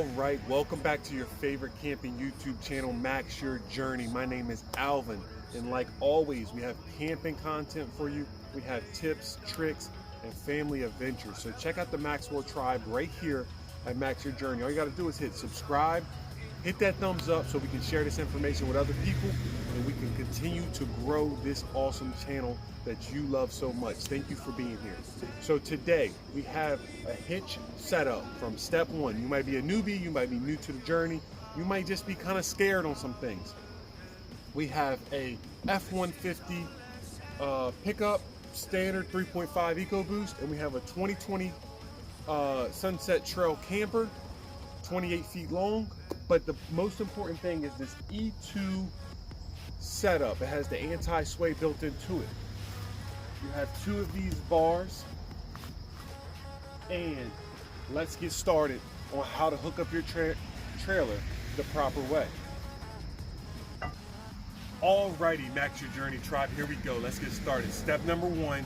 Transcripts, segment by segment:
All right, welcome back to your favorite camping YouTube channel, Max Your Journey. My name is Alvin, and like always, we have camping content for you. We have tips, tricks, and family adventures. So check out the Maxwell Tribe right here at Max Your Journey. All you got to do is hit subscribe, hit that thumbs up so we can share this information with other people, and we can continue to grow this awesome channel that you love so much. Thank you for being here. So today we have a hitch setup from step one. You might be a newbie, you might be new to the journey, you might just be kind of scared on some things. We have a F-150 pickup, standard 3.5 EcoBoost, and we have a 2020 Sunset Trail camper, 28 feet long. But the most important thing is this E2 setup. It has the anti-sway built into it. You have two of these bars, and let's get started on how to hook up your trailer the proper way. Alrighty, Max Your Journey Tribe, here we go. Let's get started. Step number one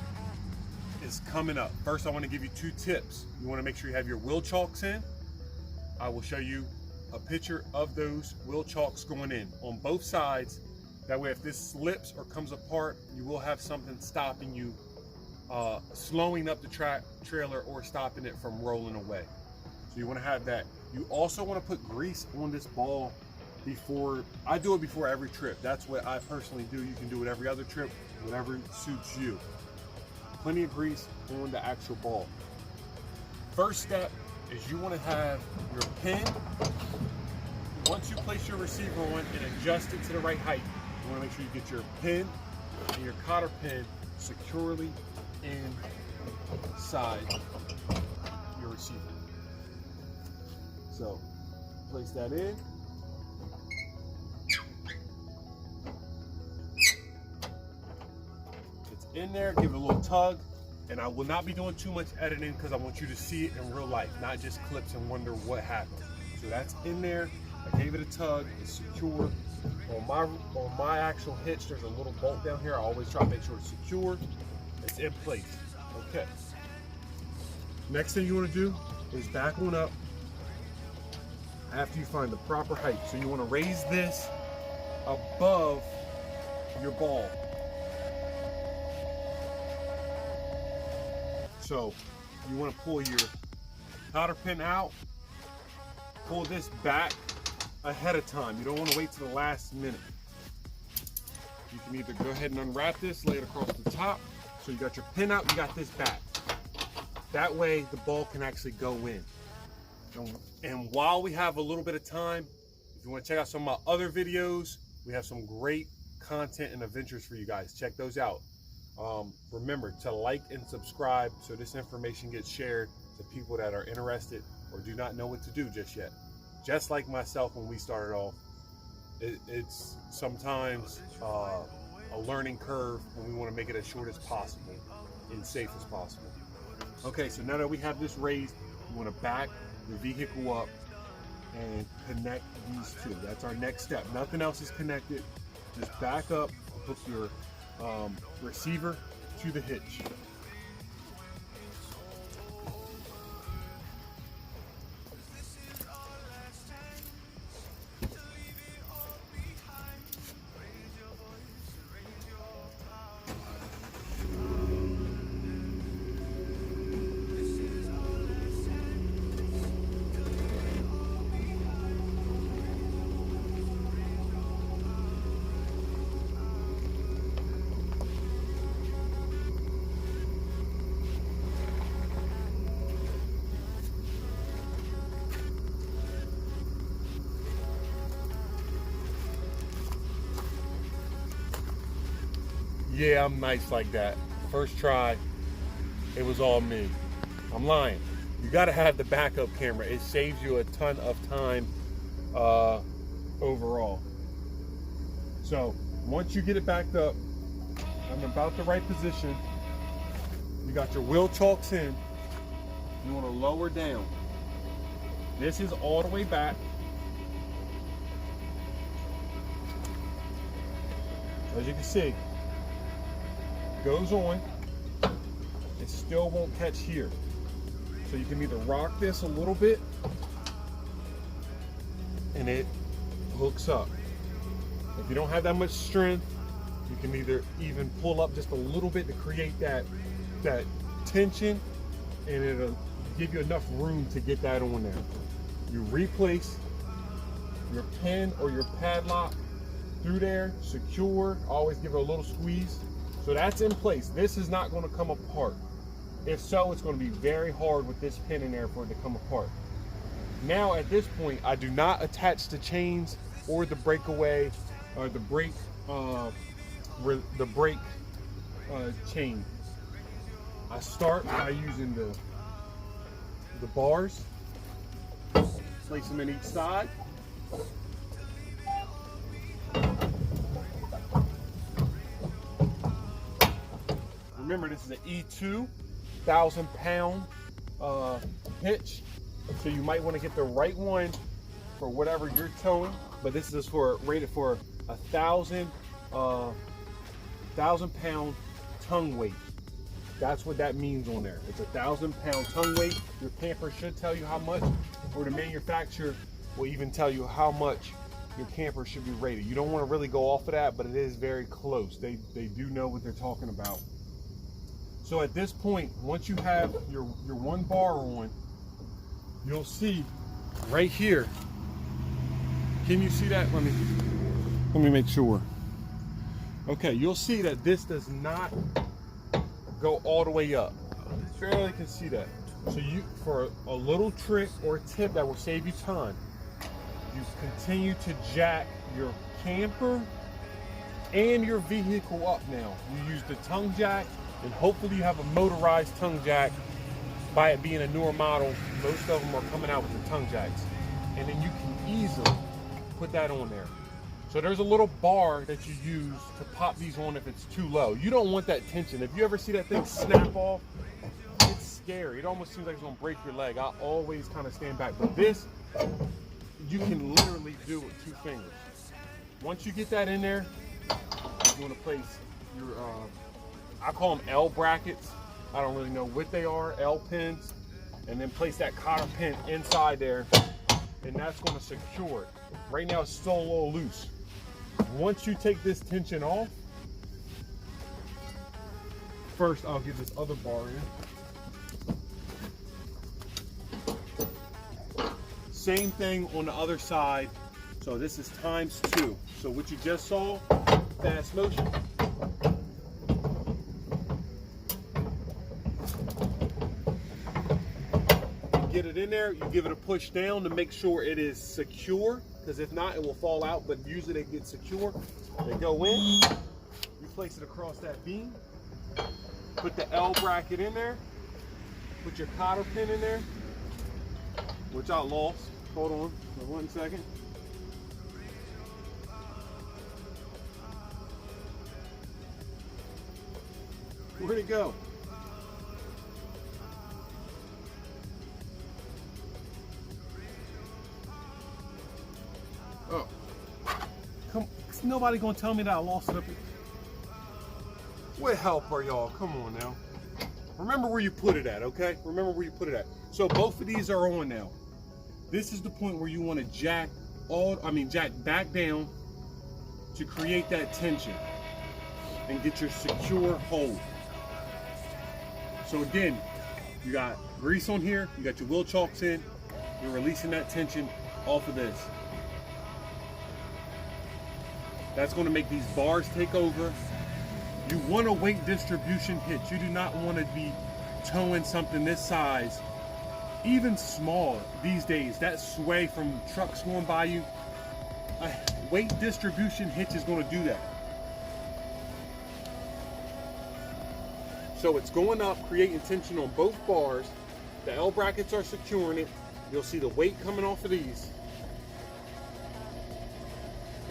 is coming up. First, I want to give you two tips. You want to make sure you have your wheel chocks in. I will show you a picture of those wheel chocks going in on both sides. That way, if this slips or comes apart, you will have something stopping you, slowing up the trailer or stopping it from rolling away. So you want to have that. You also want to put grease on this ball before. I do it before every trip. That's what I personally do. You can do it every other trip, whatever suits you. Plenty of grease on the actual ball. First step is you want to have your pin. Once you place your receiver on and adjust it to the right height, you want to make sure you get your pin and your cotter pin securely inside your receiver. So place that in. It's in there, give it a little tug. And I will not be doing too much editing because I want you to see it in real life, not just clips and wonder what happened. So that's in there. I gave it a tug, it's secure. On my actual hitch, there's a little bolt down here. I always try to make sure it's secure. It's in place. Okay. Next thing you want to do is back on up after you find the proper height. So you want to raise this above your ball. So you want to pull your cotter pin out, pull this back ahead of time. You don't want to wait till the last minute. You can either go ahead and unwrap this, lay it across the top. So you got your pin out, you got this back. That way the ball can actually go in. And while we have a little bit of time, if you want to check out some of my other videos, we have some great content and adventures for you guys. Check those out. Remember to like and subscribe so this information gets shared to people that are interested or do not know what to do just yet. Just like myself when we started off, it's sometimes a learning curve when we want to make it as short as possible and safe as possible. Okay, so now that we have this raised, you want to back the vehicle up and connect these two. That's our next step. Nothing else is connected. Just back up, hook your receiver to the hitch. Yeah, I'm nice like that. First try, it was all me. I'm lying. You gotta have the backup camera. It saves you a ton of time overall. So once you get it backed up, I'm about the right position. You got your wheel chocks in. You wanna lower down. This is all the way back. As you can see, goes on, it still won't catch here. So you can either rock this a little bit and it hooks up. If you don't have that much strength, you can either even pull up just a little bit to create that tension, and it'll give you enough room to get that on there. You replace your pin or your padlock through there, secure, always give it a little squeeze. So that's in place. This is not going to come apart. If so, it's going to be very hard with this pin in there for it to come apart. Now at this point, I do not attach the chains or the breakaway or the brake chain. I start by using the bars, place them in each side. Remember, this is an E2 1,000-pound hitch, so you might want to get the right one for whatever you're towing. But this is rated for 1,000-pound tongue weight. That's what that means on there. It's a 1,000-pound tongue weight. Your camper should tell you how much, or the manufacturer will even tell you how much your camper should be rated. You don't want to really go off of that, but it is very close. They do know what they're talking about. So at this point, once you have your one bar on, you'll see right here. Can you see that? Let me make sure. Okay, you'll see that this does not go all the way up. You barely can see that. So for a little trick or a tip that will save you time, you continue to jack your camper and your vehicle up now. You use the tongue jack, and hopefully you have a motorized tongue jack. By it being a newer model, most of them are coming out with the tongue jacks. And then you can easily put that on there. So there's a little bar that you use to pop these on if it's too low. You don't want that tension. If you ever see that thing snap off, it's scary. It almost seems like it's gonna break your leg. I always kind of stand back. But this, you can literally do with 2 fingers. Once you get that in there, you wanna place your, I call them L brackets. I don't really know what they are, L pins. And then place that cotter pin inside there, and that's gonna secure it. Right now it's still a little loose. Once you take this tension off, first I'll get this other bar in. Same thing on the other side. So this is ×2. So what you just saw, fast motion. Get it in there, you give it a push down to make sure it is secure, because if not, it will fall out, but usually they get secure. They go in, you place it across that beam, put the L bracket in there, put your cotter pin in there, which I lost. Hold on for 1 second. Where'd it go? Oh, come! Nobody gonna tell me that I lost it up here. What help are y'all? Come on now. Remember where you put it at, okay? Remember where you put it at. So both of these are on now. This is the point where you want to jack back down to create that tension and get your secure hold. So again, you got grease on here, you got your wheel chocks in, you're releasing that tension off of this. That's going to make these bars take over. You want a weight distribution hitch. You do not want to be towing something this size, even small these days. That sway from trucks going by you. A weight distribution hitch is going to do that. So it's going up, creating tension on both bars. The L brackets are securing it. You'll see the weight coming off of these.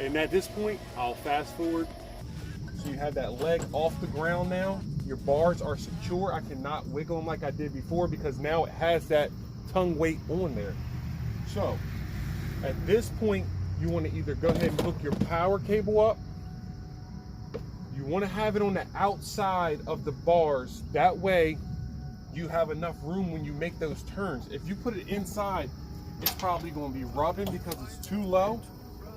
And at this point, I'll fast forward. So you have that leg off the ground now. Your bars are secure. I cannot wiggle them like I did before because now it has that tongue weight on there. So at this point, you want to either go ahead and hook your power cable up. You want to have it on the outside of the bars. That way you have enough room when you make those turns. If you put it inside, it's probably going to be rubbing because it's too low,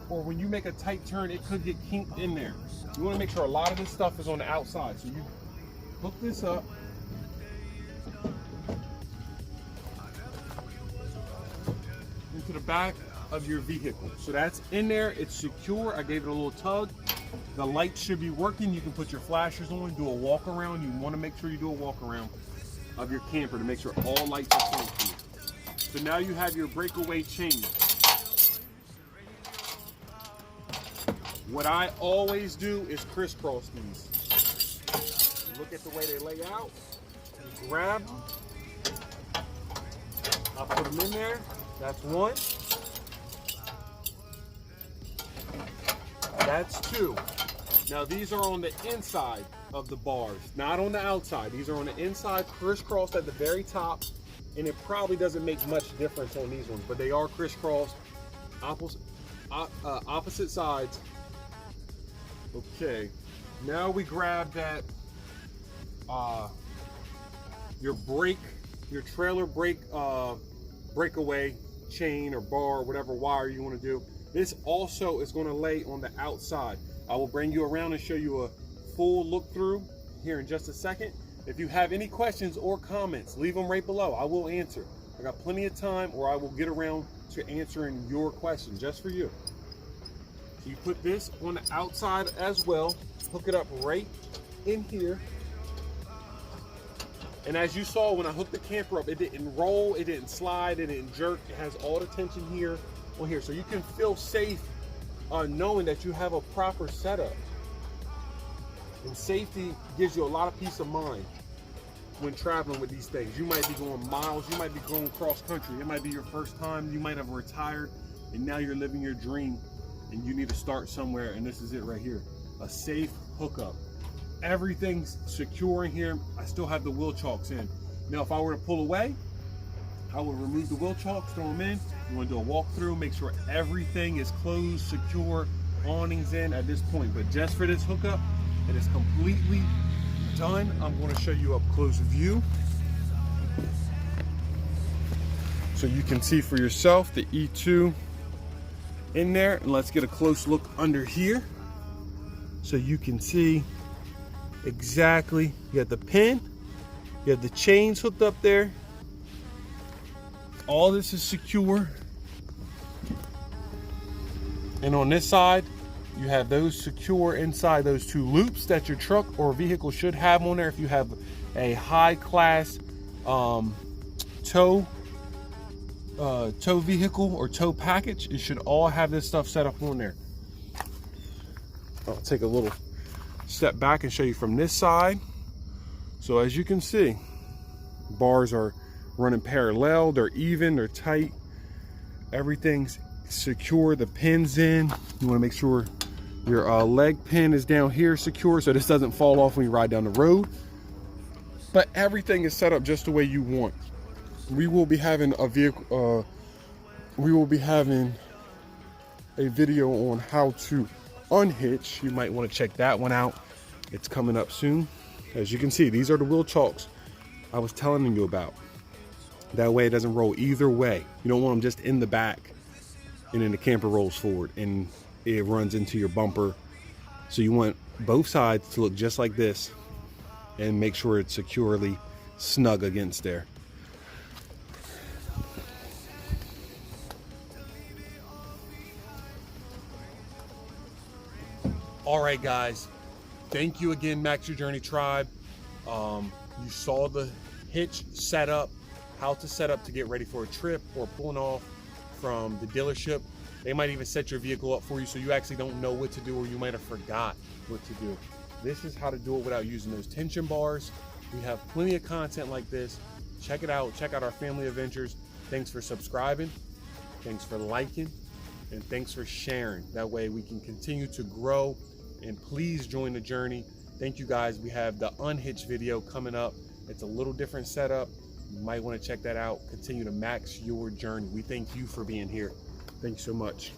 or when you make a tight turn, it could get kinked in there. You want to make sure a lot of this stuff is on the outside. So you hook this up. Into the back of your vehicle. So that's in there, it's secure. I gave it a little tug. The lights should be working. You can put your flashers on, do a walk around. You want to make sure you do a walk around of your camper to make sure all lights are connected. So now you have your breakaway chain. What I always do is crisscross these. Look at the way they lay out. You grab them. I put them in there. That's one. That's two. Now these are on the inside of the bars, not on the outside. These are on the inside, crisscrossed at the very top, and it probably doesn't make much difference on these ones, but they are crisscrossed, opposite sides. Okay, now we grab that, your trailer brake, breakaway chain or bar, whatever wire you want to do. This also is going to lay on the outside. I will bring you around and show you a full look through here in just a second. If you have any questions or comments, leave them right below. I will answer. I got plenty of time, or I will get around to answering your question just for you. So you put this on the outside as well. Hook it up right in here. And as you saw when I hooked the camper up, it didn't roll, it didn't slide, it didn't jerk. It has all the tension here on here. So you can feel safe knowing that you have a proper setup. And safety gives you a lot of peace of mind when traveling with these things. You might be going miles, you might be going cross country. It might be your first time, you might have retired, and now you're living your dream, and you need to start somewhere, and this is it right here. A safe hookup. Everything's secure in here. I still have the wheel chocks in. Now, if I were to pull away, I would remove the wheel chocks, throw them in. You want to do a walkthrough, make sure everything is closed, secure, awnings in at this point. But just for this hookup, it is completely done. I'm going to show you up close view so you can see for yourself the E2 in there. And let's get a close look under here so you can see exactly. You got the pin, you have the chains hooked up there. All this is secure. And on this side, you have those secure inside those two loops that your truck or vehicle should have on there. If you have a high class tow vehicle or tow package, it should all have this stuff set up on there. I'll take a little step back and show you from this side. So as you can see, bars are running parallel, they're even, they're tight, everything's secure, the pin's in. You want to make sure your leg pin is down here secure so this doesn't fall off when you ride down the road. But everything is set up just the way you want. We will be having a vehicle, we will be having a video on how to unhitch. You might want to check that one out. It's coming up soon. As you can see, these are the wheel chocks I was telling you about. That way it doesn't roll either way. You don't want them just in the back and then the camper rolls forward and it runs into your bumper. So you want both sides to look just like this and make sure it's securely snug against there. All right, guys, thank you again, Max Your Journey Tribe. You saw the hitch setup, how to set up to get ready for a trip or pulling off from the dealership. They might even set your vehicle up for you so you actually don't know what to do, or you might have forgot what to do. This is how to do it without using those tension bars. We have plenty of content like this. Check it out. Check out our family adventures. Thanks for subscribing. Thanks for liking. And thanks for sharing. That way we can continue to grow. And please join the journey. Thank you guys. We have the unhitched video coming up. It's a little different setup. You might want to check that out. Continue to max your journey. We thank you for being here. Thank you so much.